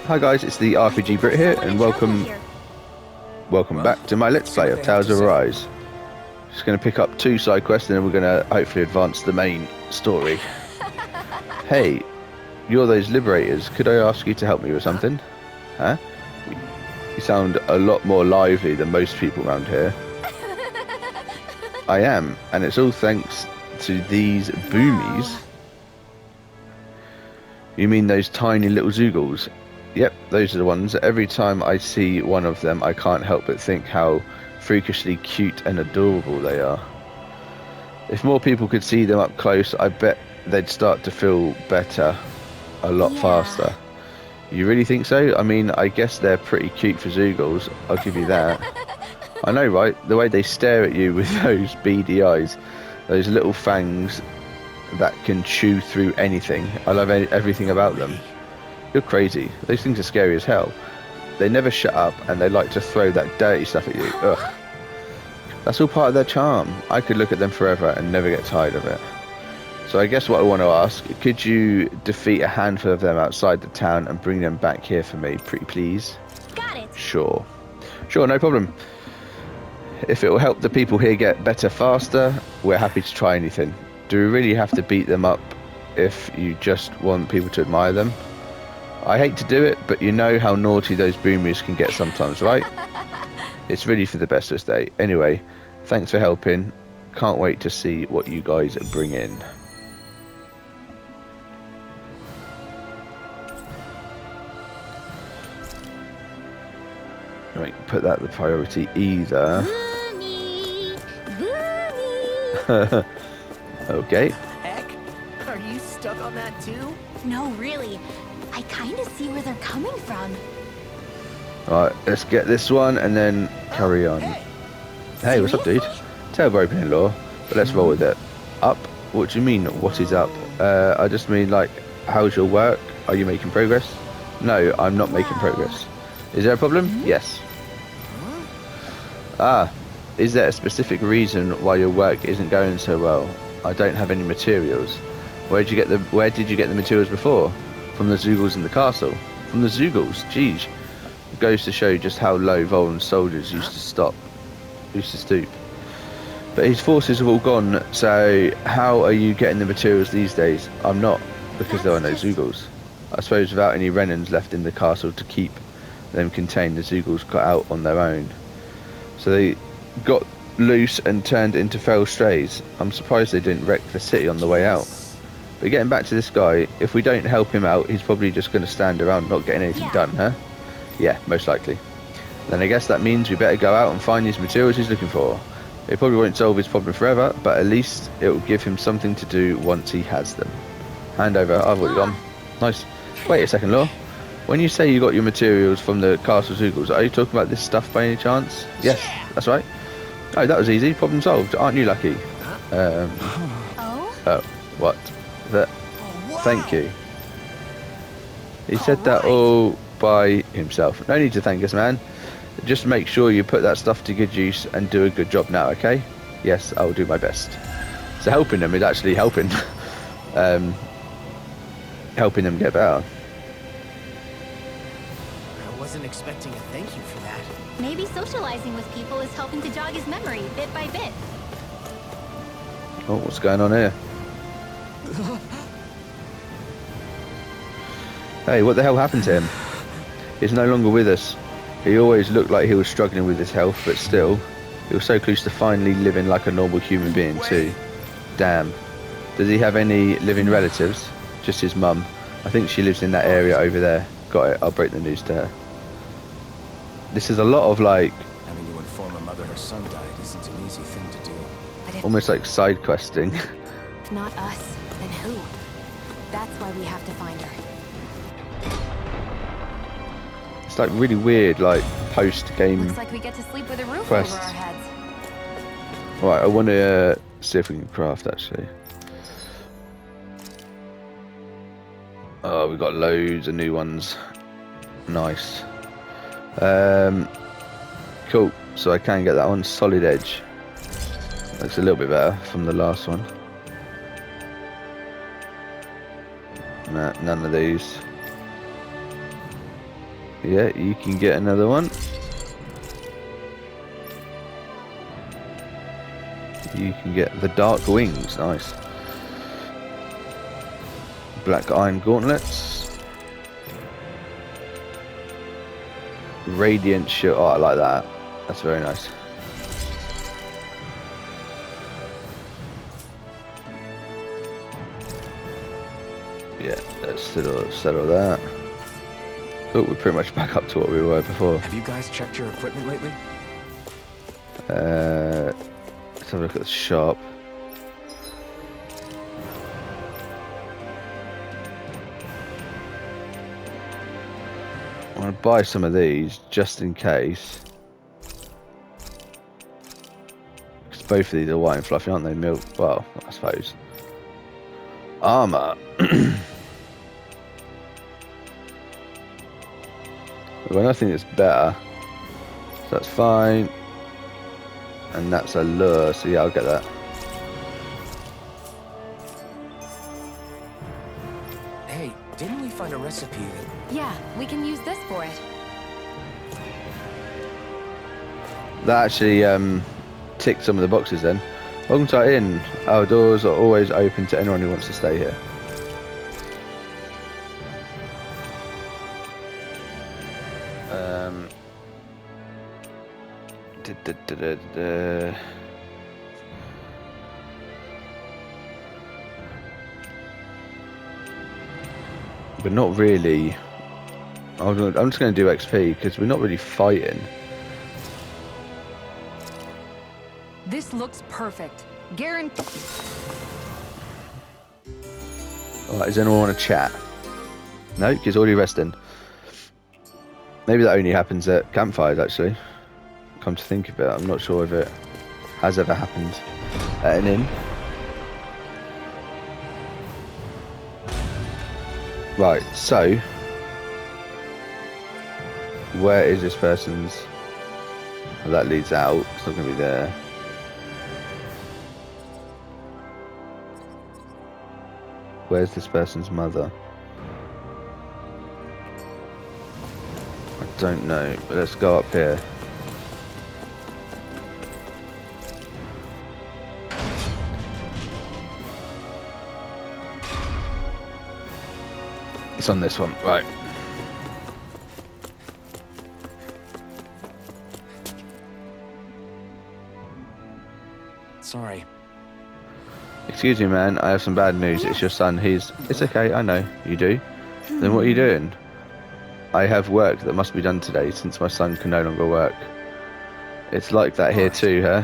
Hi guys, it's the RPG Brit here, and welcome back to my Let's Play of Tales of Arise. Just going to pick up 2 side quests, and then we're going to hopefully advance the main story. Hey, you're those liberators. Could I ask you to help me with something? Huh? You sound a lot more lively than most people around here. I am, and it's all thanks to these boomies. You mean those tiny little Zoogles? Yep, those are the ones. Every time I see one of them, I can't help but think how freakishly cute and adorable they are. If more people could see them up close, I bet they'd start to feel better a lot faster. You really think so? I mean, I guess they're pretty cute for Zoogles, I'll give you that. I know, right? The way they stare at you with those beady eyes, those little fangs that can chew through anything. I love everything about them. You're crazy. Those things are scary as hell. They never shut up, and they like to throw that dirty stuff at you. Ugh. That's all part of their charm. I could look at them forever and never get tired of it. So I guess what I want to ask, could you defeat a handful of them outside the town and bring them back here for me, pretty please? Got it. Sure, no problem. If it will help the people here get better faster, we're happy to try anything. Do we really have to beat them up if you just want people to admire them? I hate to do it, but you know how naughty those boomers can get sometimes, right? It's really for the best this day. Anyway, thanks for helping. Can't wait to see what you guys bring in. Right, put that the priority either. Boomy, Boomy. Okay. Heck? Are you stuck on that too? No, really. I kind of see where they're coming from. Alright, let's get this one and then carry on. Hey, what's up, dude? Terrible opening law, but let's roll with it. Up? What do you mean, what is up? I just mean, like, how's your work? Are you making progress? No, I'm not making progress. Is there a problem? Yes. Ah, is there a specific reason why your work isn't going so well? I don't have any materials. Where did you get the materials before? From the Zoogles in the castle. From the Zoogles? Jeez. It goes to show just how low Volan's soldiers used to stoop. But his forces have all gone, so how are you getting the materials these days? I'm not, because there are no Zoogles. I suppose without any Renans left in the castle to keep them contained, the Zoogles got out on their own. So they got loose and turned into feral strays. I'm surprised they didn't wreck the city on the way out. But getting back to this guy, if we don't help him out, he's probably just going to stand around not getting anything done, huh? Yeah, most likely. Then I guess that means we better go out and find these materials he's looking for. It probably won't solve his problem forever, but at least it will give him something to do once he has them. Hand over. I've already gone. Nice. Wait a second, Law. When you say you got your materials from the Castle Zoogles, are you talking about this stuff by any chance? Yes, that's right. Oh, that was easy. Problem solved. Aren't you lucky? Oh, what? Thank you. He said that all by himself. No need to thank us, man. Just make sure you put that stuff to good use and do a good job now, okay? Yes, I will do my best. So helping them is actually helping. Helping them get better. I wasn't expecting a thank you for that. Maybe socializing with people is helping to jog his memory bit by bit. Oh, what's going on here? Hey, what the hell happened to him? He's no longer with us. He always looked like he was struggling with his health, but still, he was so close to finally living like a normal human being too. Damn. Does he have any living relatives? Just his mum. I think she lives in that area over there. Got it, I'll break the news to her. This is a lot of like... Having to inform a mother her son died isn't an easy thing to do. But if almost like side questing. not us, then who? That's why we have to find her. It's like really weird, like post-game. Looks like we get to sleep with a roof Quests. over our heads. Right, I want to see if we can craft actually. Oh, we've got loads of new ones. Nice. Cool. So I can get that one. Solid edge. Looks a little bit better from the last one. Nah, none of these. Yeah, you can get another one. You can get the Dark Wings. Nice. Black Iron Gauntlets. Radiant Shield. Oh, I like that. That's very nice. Yeah, let's settle that. Oh, we're pretty much back up to what we were before. Have you guys checked your equipment lately? Let's have a look at the shop. I'm going to buy some of these just in case. Because both of these are white and fluffy, aren't they? Milk. Well, I suppose. Armor. Well, I think it's better. So that's fine. And that's a lure, so yeah, I'll get that. Hey, didn't we find a recipe that... Yeah, we can use this for it. That actually ticked some of the boxes then. Welcome to our inn. Our doors are always open to anyone who wants to stay here. But not really. I'm just going to do XP because we're not really fighting. This looks perfect. Guaranteed. Alright, does anyone want to chat? No, he's already resting. Maybe that only happens at campfires, actually. Come to think of it, I'm not sure if it has ever happened at an inn. Right, so where is this person's? Well, that leads out, it's not going to be there. Where's this person's mother? I don't know, but let's go up here. It's on this one, right. Sorry. Excuse me, man, I have some bad news. It's your son. It's okay, I know. You do? Then what are you doing? I have work that must be done today since my son can no longer work. It's like that here too, huh?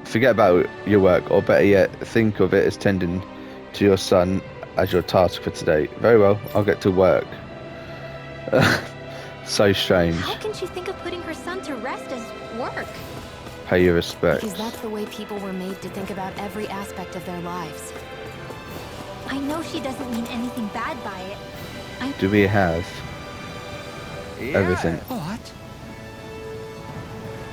Forget about your work, or better yet, think of it as tending to your son as your task for today. Very well, I'll get to work. So strange. How can she think of putting her son to rest as work? Pay your respects. Because that's the way people were made to think about every aspect of their lives. I know she doesn't mean anything bad by it. Do we have everything? What?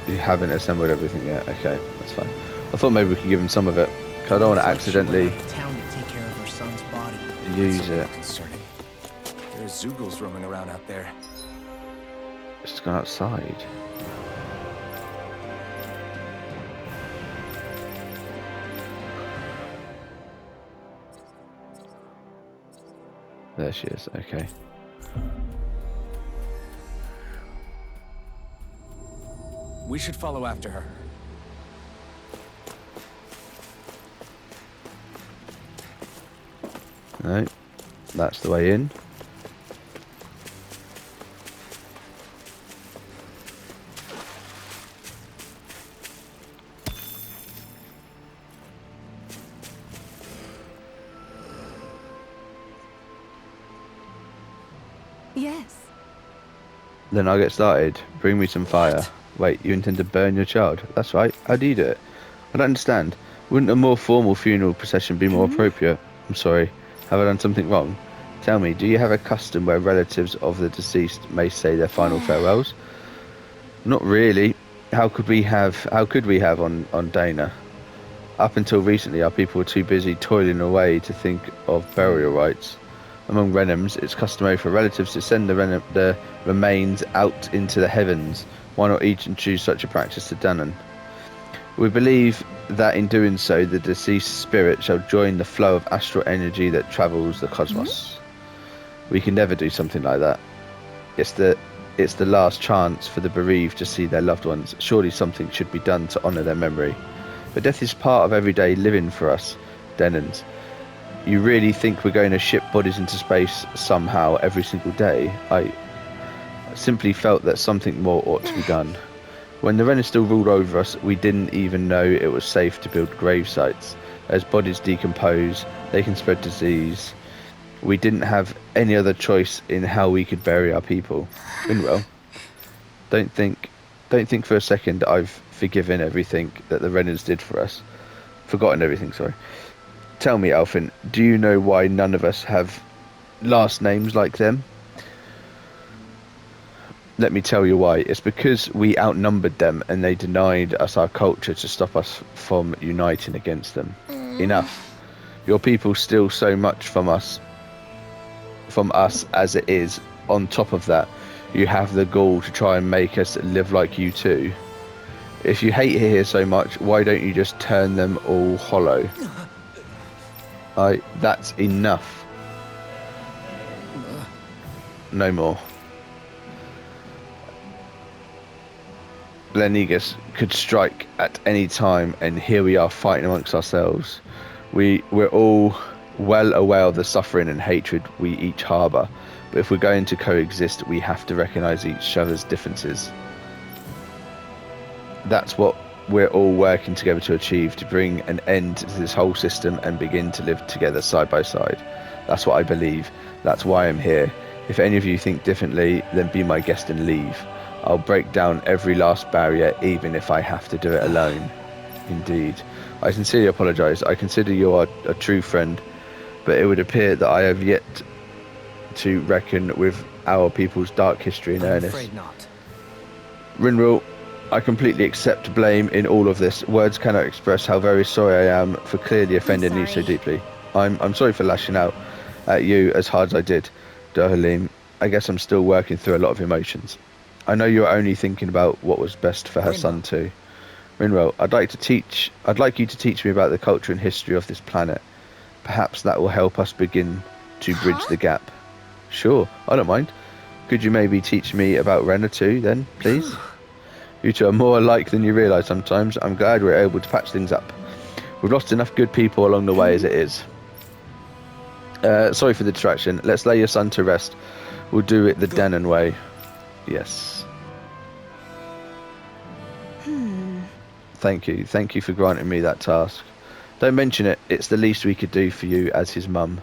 You haven't assembled everything yet. Okay, that's fine. I thought maybe we could give him some of it. Cause I don't want to accidentally Town to take care of her son's body. use it. Concerning. There are Zoogles roaming around out there. It's just gone outside. There she is. Okay. We should follow after her. No, that's the way in. Yes. Then I'll get started. Bring me some fire. Wait, you intend to burn your child? That's right. How do you do it? I don't understand. Wouldn't a more formal funeral procession be more appropriate? I'm sorry. Have I done something wrong? Tell me, do you have a custom where relatives of the deceased may say their final farewells? Not really. How could we have on Dana? Up until recently, our people were too busy toiling away to think of burial rites. Among Renhams, it's customary for relatives to send the remains out into the heavens. Why not each and choose such a practice to Danann? We believe that in doing so, the deceased spirit shall join the flow of astral energy that travels the cosmos. We can never do something like that. It's the last chance for the bereaved to see their loved ones. Surely something should be done to honour their memory. But death is part of everyday living for us, Denons. You really think we're going to ship bodies into space somehow every single day? I simply felt that something more ought to be done. When the Wren still ruled over us, we didn't even know it was safe to build grave sites. As bodies decompose, they can spread disease. We didn't have any other choice in how we could bury our people. Rinwell, don't think for a second I've forgiven everything that the Rennans did for us. Forgotten everything, sorry. Tell me, Alfin, do you know why none of us have last names like them? Let me tell you why. It's because we outnumbered them and they denied us our culture to stop us from uniting against them. Enough. Your people steal so much from us as it is. On top of that, you have the gall to try and make us live like you too. If you hate it here so much, why don't you just turn them all hollow? That's enough. No more. Lennigus could strike at any time, and here we are fighting amongst ourselves. We're all well aware of the suffering and hatred we each harbour, but if we're going to coexist, we have to recognise each other's differences. That's what we're all working together to achieve, to bring an end to this whole system and begin to live together side by side. That's what I believe. That's why I'm here. If any of you think differently, then be my guest and leave. I'll break down every last barrier, even if I have to do it alone. Indeed. I sincerely apologise. I consider you are a true friend, but it would appear that I have yet to reckon with our people's dark history in earnest. I'm afraid not. Rinwell, I completely accept blame in all of this. Words cannot express how very sorry I am for clearly offending you so deeply. I'm sorry for lashing out at you as hard as I did, Dohalim. I guess I'm still working through a lot of emotions. I know you're only thinking about what was best for her son too. Rinwell, I'd like you to teach me about the culture and history of this planet. Perhaps that will help us begin to bridge the gap. Sure, I don't mind. Could you maybe teach me about Renna too, then, please? You two are more alike than you realise sometimes. I'm glad we're able to patch things up. We've lost enough good people along the way as it is. Sorry for the distraction. Let's lay your son to rest. We'll do it the Danann way. Yes. Thank you. Thank you for granting me that task. Don't mention it. It's the least we could do for you as his mum.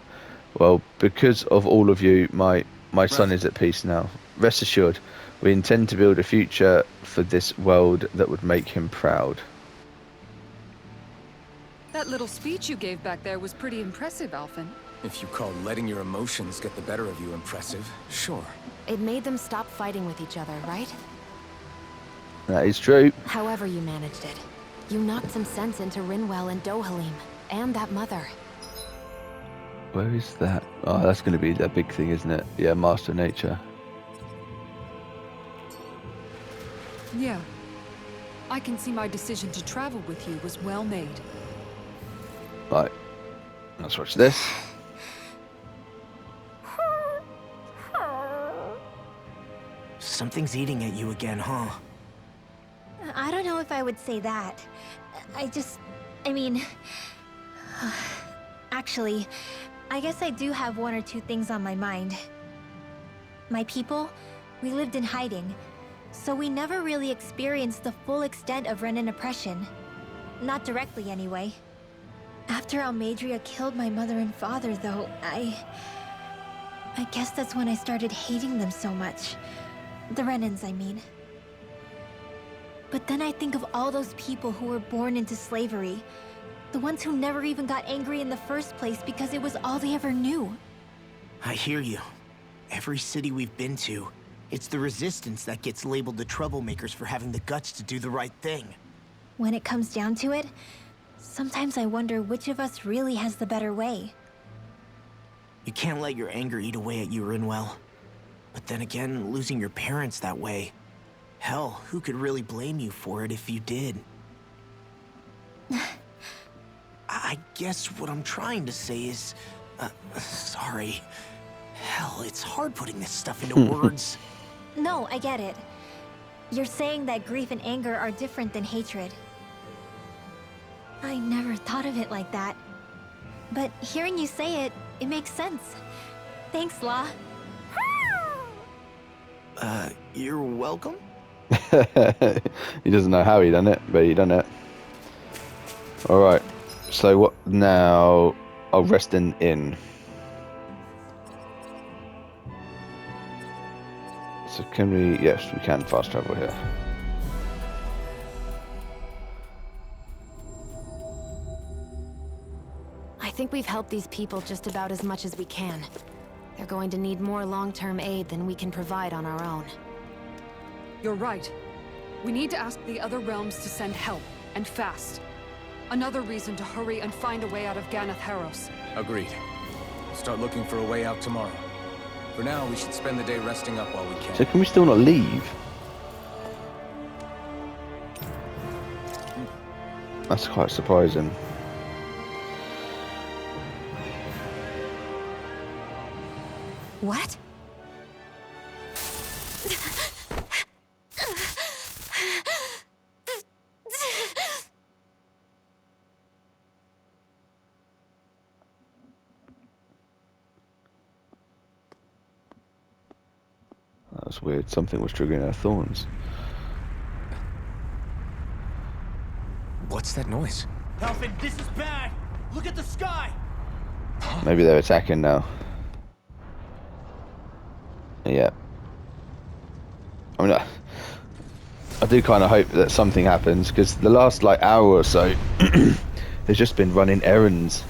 Well, because of all of you, my son is at peace now. Rest assured, we intend to build a future for this world that would make him proud. That little speech you gave back there was pretty impressive, Alfin. If you call letting your emotions get the better of you impressive, sure. It made them stop fighting with each other, right? That is true. However you managed it. You knocked some sense into Rinwell and Dohalim, and that mother. Where is that? Oh, that's going to be the big thing, isn't it? Yeah, Master of Nature. Yeah. I can see my decision to travel with you was well made. Right. Let's watch this. Something's eating at you again, huh? I don't know if I would say that. Actually, I guess I do have one or two things on my mind. My people, we lived in hiding, so we never really experienced the full extent of Renan oppression. Not directly, anyway. After Almadria killed my mother and father, though, I guess that's when I started hating them so much. The Renans, I mean. But then I think of all those people who were born into slavery. The ones who never even got angry in the first place because it was all they ever knew. I hear you. Every city we've been to, it's the resistance that gets labeled the troublemakers for having the guts to do the right thing. When it comes down to it, sometimes I wonder which of us really has the better way. You can't let your anger eat away at you, Rinwell. But then again, losing your parents that way... Hell, who could really blame you for it if you did? I guess what I'm trying to say is... sorry. Hell, it's hard putting this stuff into words. No, I get it. You're saying that grief and anger are different than hatred. I never thought of it like that. But hearing you say it, it makes sense. Thanks, Law. You're welcome? He doesn't know how he done it, but he done it. Alright, so what now? Oh, resting in. So can we, yes, we can fast travel here. I think we've helped these people just about as much as we can. They're going to need more long-term aid than we can provide on our own. You're right. We need to ask the other realms to send help, and fast. Another reason to hurry and find a way out of Ganath Haros. Agreed. Start looking for a way out tomorrow. For now, we should spend the day resting up while we can. So can we still not leave? That's quite surprising. What? That was weird. Something was triggering our thorns. What's that noise? Alfred, this is bad! Look at the sky! Maybe they're attacking now. Yeah. I mean, I do kind of hope that something happens, because the last, like, hour or so, there's just been running errands.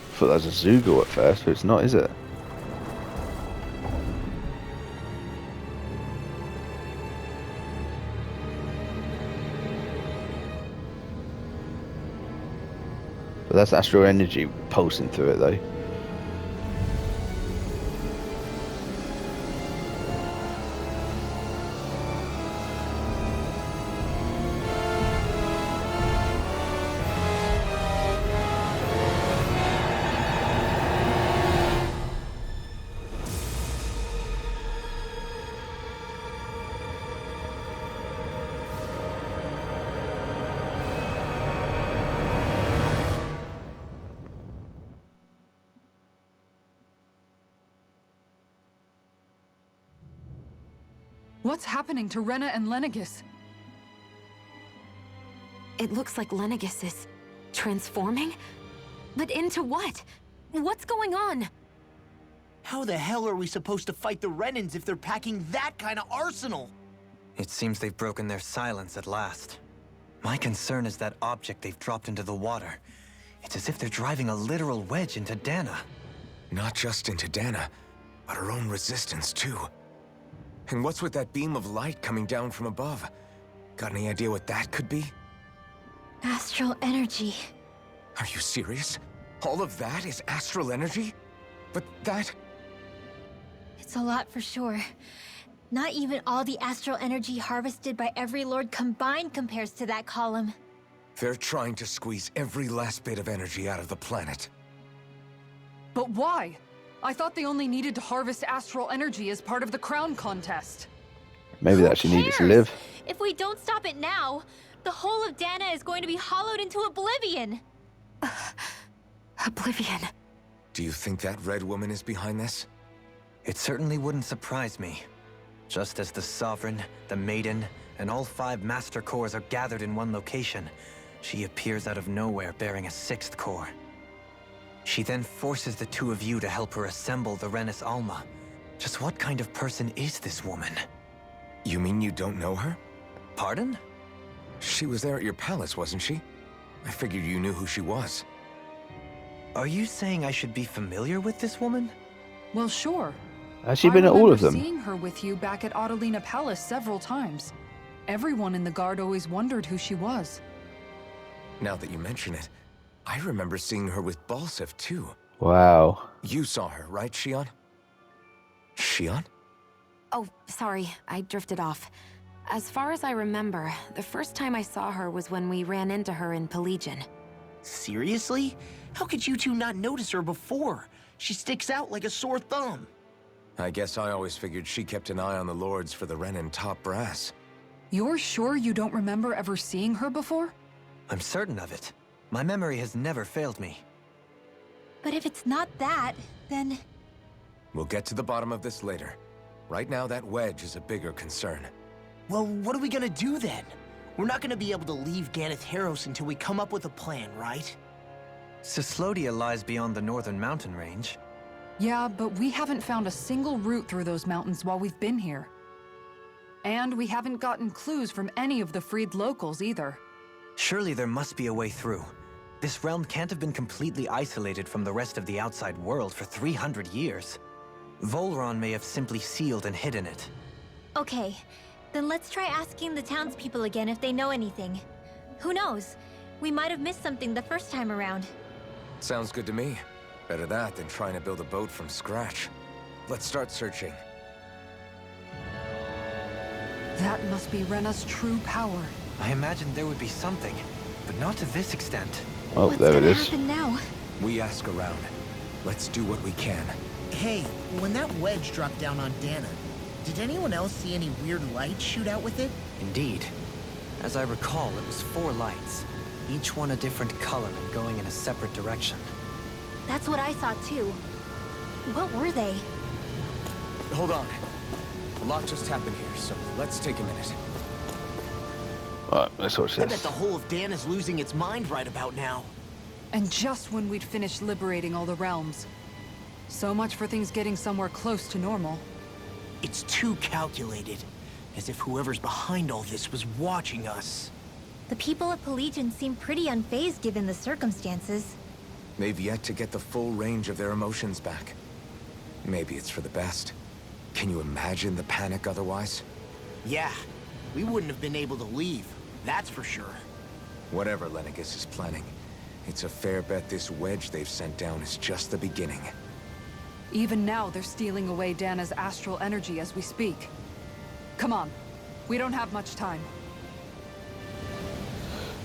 I thought that was a Zoogle at first, but it's not, is it? But that's astral energy pulsing through it, though. What's happening to Rena and Lenegis? It looks like Lenegis is transforming? But into what? What's going on? How the hell are we supposed to fight the Renans if they're packing that kind of arsenal? It seems they've broken their silence at last. My concern is that object they've dropped into the water. It's as if they're driving a literal wedge into Dana. Not just into Dana, but our own resistance, too. And what's with that beam of light coming down from above? Got any idea what that could be? Astral energy. Are you serious? All of that is astral energy? But that... It's a lot for sure. Not even all the astral energy harvested by every lord combined compares to that column. They're trying to squeeze every last bit of energy out of the planet. But why? I thought they only needed to harvest astral energy as part of the crown contest. Maybe they actually need it to live. If we don't stop it now, the whole of Dana is going to be hollowed into oblivion. Oblivion. Do you think that red woman is behind this? It certainly wouldn't surprise me. Just as the Sovereign, the Maiden, and all 5 Master Cores are gathered in one location, she appears out of nowhere bearing a 6th core. She then forces the 2 of you to help her assemble the Renis Alma. Just what kind of person is this woman? You mean you don't know her? Pardon? She was there at your palace, wasn't she? I figured you knew who she was. Are you saying I should be familiar with this woman? Well, sure. Has she been at all of them? I remember seeing her with you back at Adelina Palace several times. Everyone in the guard always wondered who she was. Now that you mention it, I remember seeing her with Balsef too. Wow. You saw her, right, Shion? Shion? Oh, sorry, I drifted off. As far as I remember, the first time I saw her was when we ran into her in Pelegion. Seriously? How could you two not notice her before? She sticks out like a sore thumb. I guess I always figured she kept an eye on the lords for the Renin top brass. You're sure you don't remember ever seeing her before? I'm certain of it. My memory has never failed me. But if it's not that, then... We'll get to the bottom of this later. Right now, that wedge is a bigger concern. Well, what are we gonna do then? We're not gonna be able to leave Ganath Haros until we come up with a plan, right? Cyslodia lies beyond the northern mountain range. Yeah, but we haven't found a single route through those mountains while we've been here. And we haven't gotten clues from any of the freed locals either. Surely there must be a way through. This realm can't have been completely isolated from the rest of the outside world for 300 years. Volron may have simply sealed and hidden it. Okay, then let's try asking the townspeople again if they know anything. Who knows? We might have missed something the first time around. Sounds good to me. Better that than trying to build a boat from scratch. Let's start searching. That must be Rena's true power. I imagined there would be something, but not to this extent. Oh, What's there it gonna is. happen now? We ask around. Let's do what we can. Hey, when that wedge dropped down on Dana, did anyone else see any weird lights shoot out with it? Indeed. As I recall, it was 4 lights, each one a different color and going in a separate direction. That's what I saw too. What were they? Hold on. A lot just happened here, so let's take a minute. Alright, let's watch I bet this. the whole of Dana's losing its mind right about now. And just when we'd finished liberating all the realms. So much for things getting somewhere close to normal. It's too calculated. As if whoever's behind all this was watching us. The people of Pelegion seem pretty unfazed given the circumstances. They've yet to get the full range of their emotions back. Maybe it's for the best. Can you imagine the panic otherwise? Yeah, we wouldn't have been able to leave, that's for sure. Whatever Lenegis is planning, it's a fair bet this wedge they've sent down is just the beginning. Even now, they're stealing away Dana's astral energy as we speak. Come on. We don't have much time.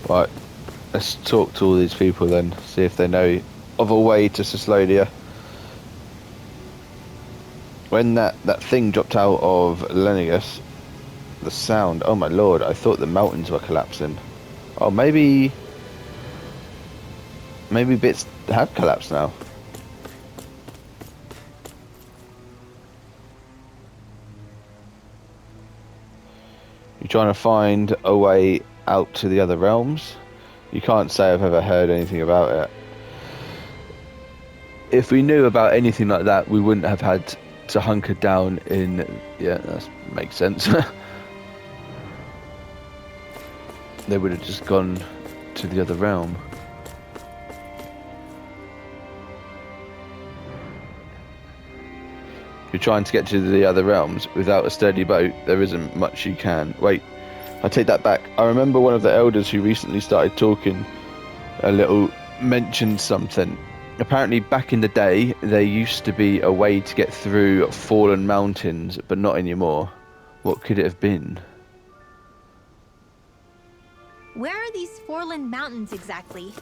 Right, let's talk to all these people then, see if they know of a way to Cyslodia. When that thing dropped out of Lenegis, the sound, oh my lord, I thought the mountains were collapsing. Oh, maybe bits have collapsed now. You're trying to find a way out to the other realms. You can't say I've ever heard anything about it. If we knew about anything like that, we wouldn't have had to hunker down in... Yeah, that makes sense. They would have just gone to the other realm. You're trying to get to the other realms without a sturdy boat, there isn't much you can. Wait, I take that back. I remember one of the elders who recently started talking a little mentioned something. Apparently back in the day, there used to be a way to get through fallen mountains, but not anymore. What could it have been? Where are these Forland Mountains exactly?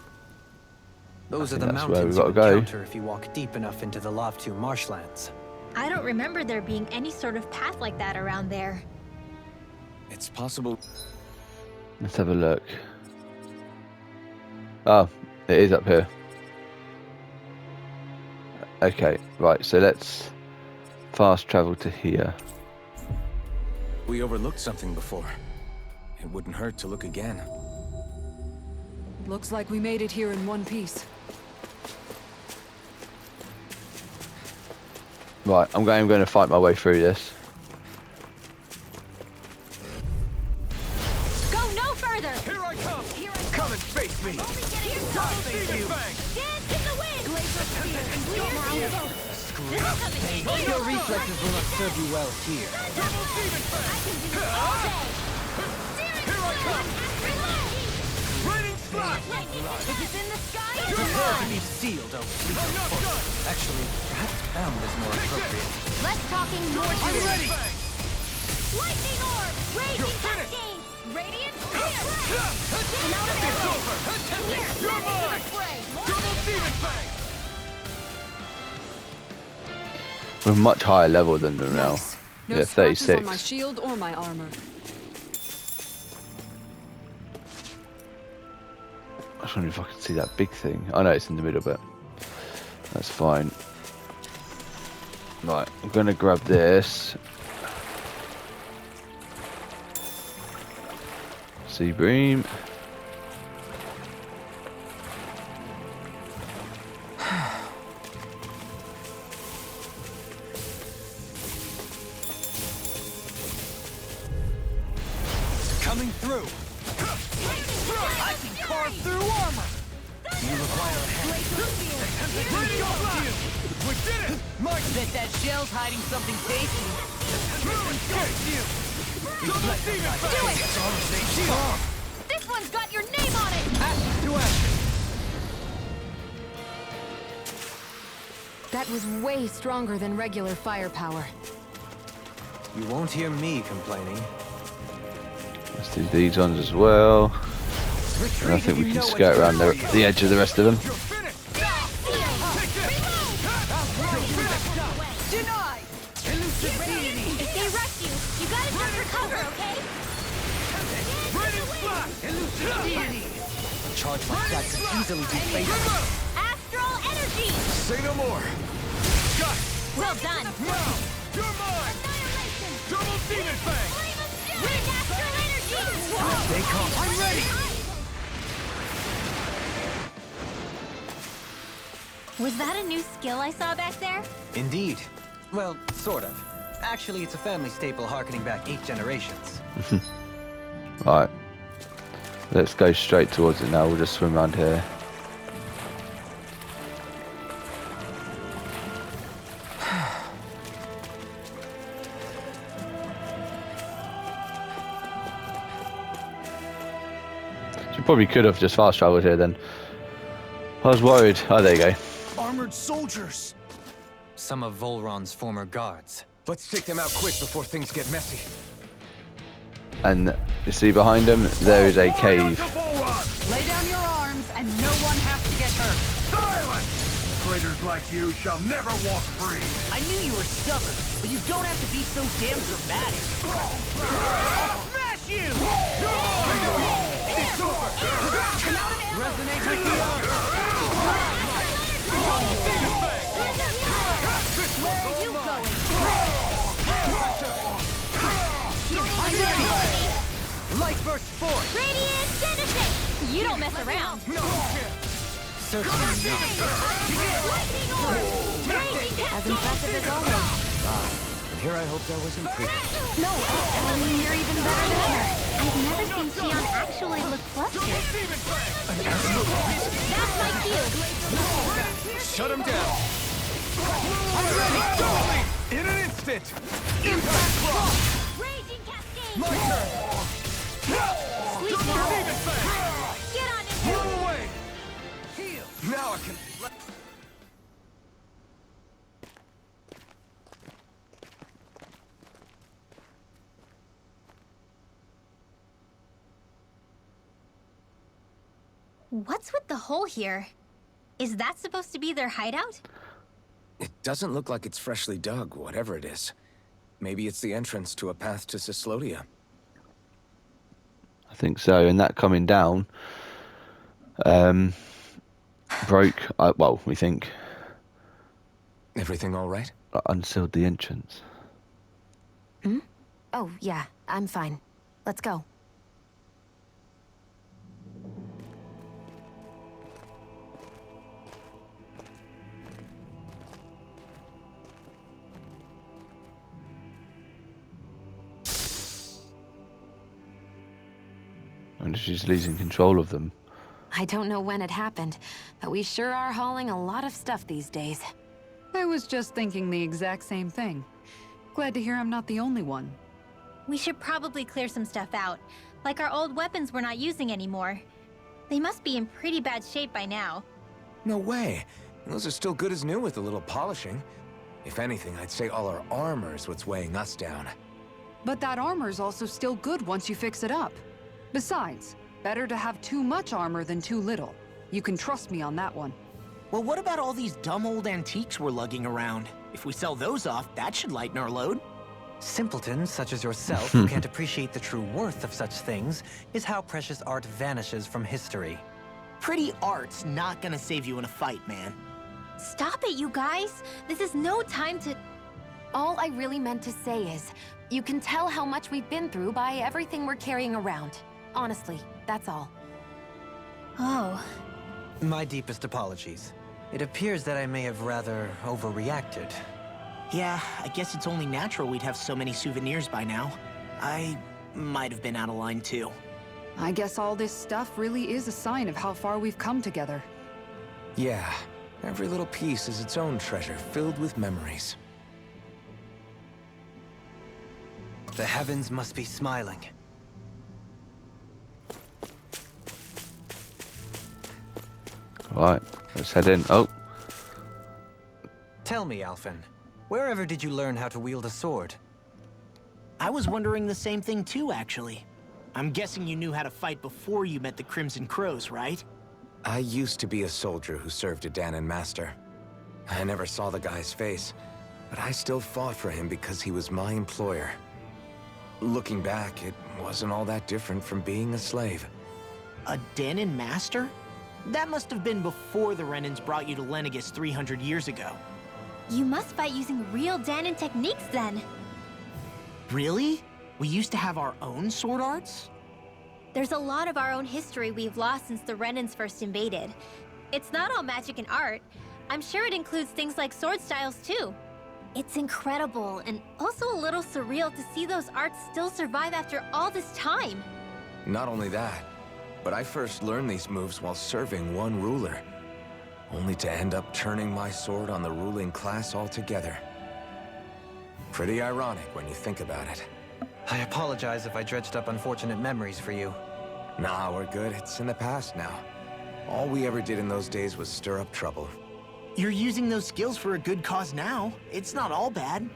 Those are think the that's where mountains we you gotta go. encounter if you walk deep enough into the Lavtu marshlands. I don't remember there being any sort of path like that around there. It's possible. Let's have a look. Oh, it is up here. Okay, right, so let's fast travel to here. We overlooked something before. It wouldn't hurt to look again. Looks like we made it here in one piece. Right, I'm going to fight my way through this. Go no further! Here I come! Come and face me! Your reflexes will not serve you well here. If it's in the sky, it's Prepare to mine! be sealed, oh fleet of foot. Actually, perhaps bound is more appropriate. Less talking, more doing. Ready! Lightning orb! Raging cascade! Radiant spear! And out of their way. You're mine! Double demon fang! We're much higher level than them now. No Yeah, scratches on my 36. shield or my armor. I just wonder if I can see that big thing. I know it's in the middle, but that's fine. Right, I'm gonna grab this. Sea Bream. Coming through. I can carve through armor. You require a hand. We did it! Mike! Bet that shell's hiding something tasty. Double demon fang! This one's got your name on it! To action. That was way stronger than regular firepower. You won't hear me complaining. Let's do these ones as well. And I think we can skirt around the edge of the rest of them. You're finished! Denied! If they rush you, you gotta jump for cover, okay? Radiant flash! A charge like that could easily be fatal. Astral energy! Say no more! Got it! Well done! Now! You're mine! Annihilation! Double demon fang! Ring astral energy! They come. I'm ready! Was that a new skill I saw back there? Indeed. Well, sort of. Actually, it's a family staple harkening back 8 generations. Right. Let's go straight towards it now. We'll just swim around here. You probably could have just fast traveled here then. I was worried. Oh, there you go. Armored soldiers! Some of Volron's former guards. Let's take them out quick before things get messy. And you see behind them, there is a cave. Lay down your arms and no one has to get hurt. Silence! Traitors like you shall never walk free. I knew you were stubborn, but you don't have to be so damn dramatic. Smash you! Resonate with the armor! Where are you going? Light burst forth! Radiant Genesis! You don't mess around! Certainly not. Lightning orb! Raging As impressive as always. And here I hoped I was improving. No, I mean, you're even better than ever. I've never seen Xion actually look flustered. That's my cue! Shut him down! I'm ready! In an instant! Impact block! Raging Cascade! My turn! Sleep now! Get on it! Move away! Heal! Now I can... What's with the hole here? Is that supposed to be their hideout? It doesn't look like it's freshly dug, whatever it is. Maybe it's the entrance to a path to Cyslodia. I think so. And that coming down broke, well, we think, Everything all right? unsealed the entrance. Oh, yeah, I'm fine. Let's go. And she's losing control of them. I don't know when it happened, but we sure are hauling a lot of stuff these days. I was just thinking the exact same thing. Glad to hear I'm not the only one. We should probably clear some stuff out, like our old weapons we're not using anymore. They must be in pretty bad shape by now. No way. Those are still good as new with a little polishing. If anything, I'd say all our armor is what's weighing us down. But that armor's also still good once you fix it up. Besides, better to have too much armor than too little. You can trust me on that one. Well, what about all these dumb old antiques we're lugging around? If we sell those off, that should lighten our load. Simpletons such as yourself who can't appreciate the true worth of such things is how precious art vanishes from history. Pretty art's not gonna save you in a fight, man. Stop it, you guys! This is no time to... All I really meant to say is, you can tell how much we've been through by everything we're carrying around. Honestly, that's all. Oh. My deepest apologies. It appears that I may have rather overreacted. Yeah, I guess it's only natural we'd have so many souvenirs by now. I might have been out of line too. I guess all this stuff really is a sign of how far we've come together. Yeah, every little piece is its own treasure filled with memories. The heavens must be smiling. Right, let's head in. Oh. Tell me, Alphen, wherever did you learn how to wield a sword? I was wondering the same thing too, actually. I'm guessing you knew how to fight before you met the Crimson Crows, right? I used to be a soldier who served a Dahnan master. I never saw the guy's face, but I still fought for him because he was my employer. Looking back, it wasn't all that different from being a slave. A Dahnan master? That must have been before the Renans brought you to Lenegis 300 years ago. You must fight using real Dahnan techniques then. Really? We used to have our own sword arts? There's a lot of our own history we've lost since the Renans first invaded. It's not all magic and art. I'm sure it includes things like sword styles too. It's incredible and also a little surreal to see those arts still survive after all this time. Not only that, but I first learned these moves while serving one ruler, only to end up turning my sword on the ruling class altogether. Pretty ironic when you think about it. I apologize if I dredged up unfortunate memories for you. Nah, we're good. It's in the past now. All we ever did in those days was stir up trouble. You're using those skills for a good cause now. It's not all bad.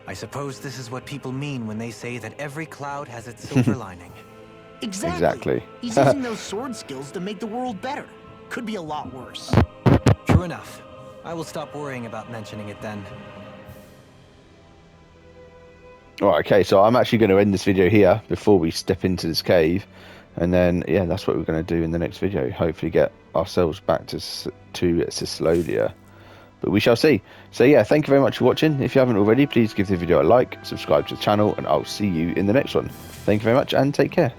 I suppose this is what people mean when they say that every cloud has its silver lining. Exactly. He's using those sword skills to make the world better. Could be a lot worse. True enough. I will stop worrying about mentioning it then. Alright, okay, so I'm actually going to end this video here before we step into this cave. And then, yeah, that's what we're going to do in the next video. Hopefully get ourselves back to Cyslodia. But we shall see. So yeah, thank you very much for watching. If you haven't already, please give the video a like, subscribe to the channel, and I'll see you in the next one. Thank you very much, and take care.